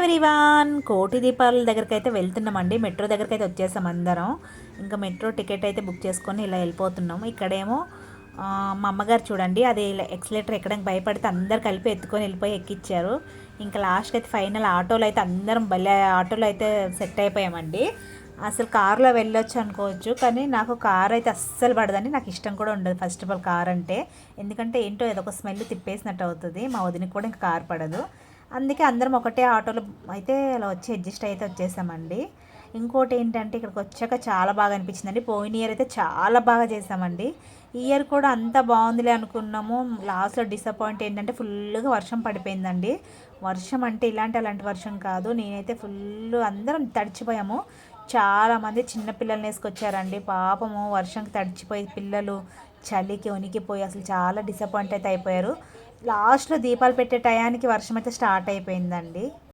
Everyone కోటి దీపాల దగ్గరికి అయితే వెళ్తున్నామండి. మెట్రో దగ్గరికి అయితే వచ్చేసాం అందరం. ఇంకా మెట్రో టికెట్ అయితే బుక్ చేసుకొని ఇలా వెళ్ళిపోతున్నాము. ఇక్కడేమో మా అమ్మగారు చూడండి, అది ఎక్సలేటర్ ఎక్కడానికి భయపడితే అందరు కలిపి ఎత్తుకొని వెళ్ళిపోయి ఎక్కిచ్చారు. ఇంకా లాస్ట్కి అయితే ఫైనల్ ఆటోలో అయితే అందరం భలే ఆటోలో అయితే సెట్ అయిపోయామండి. అసలు కార్లో వెళ్ళొచ్చు అనుకోవచ్చు, కానీ నాకు కార్ అయితే అస్సలు పడదండి. నాకు ఇష్టం కూడా ఉండదు ఫస్ట్ ఆఫ్ ఆల్ కార్ అంటే. ఎందుకంటే ఏంటో ఏదో ఒక స్మెల్ తిప్పేసినట్టు అవుతుంది. మా వదినకి కూడా ఇంకా కార్ పడదు. అందుకే అందరం ఒకటే ఆటోలో అయితే అలా వచ్చి అడ్జస్ట్ అయితే వచ్చేసామండి. ఇంకోటి ఏంటంటే ఇక్కడికి వచ్చాక చాలా బాగా అనిపించిందండి. పోయిన ఇయర్ అయితే చాలా బాగా చేసామండి. ఈ ఇయర్ కూడా అంత బాగుందిలే అనుకున్నాము. లాస్ట్లో డిసప్పాయింట్ ఏంటంటే ఫుల్గా వర్షం పడిపోయిందండి. వర్షం అంటే అలాంటి వర్షం కాదు. నేనైతే ఫుల్ అందరం తడిచిపోయాము. చాలామంది చిన్నపిల్లల్ని వేసుకొచ్చారండి. పాపము వర్షంకి తడిచిపోయి పిల్లలు చలికి వణికిపోయి అసలు చాలా డిసప్పాయింట్ అయితే అయిపోయారు. లాస్ట్లో దీపాలు పెట్టే టయానికి వర్షం అయితే స్టార్ట్ అయిపోయిందండి.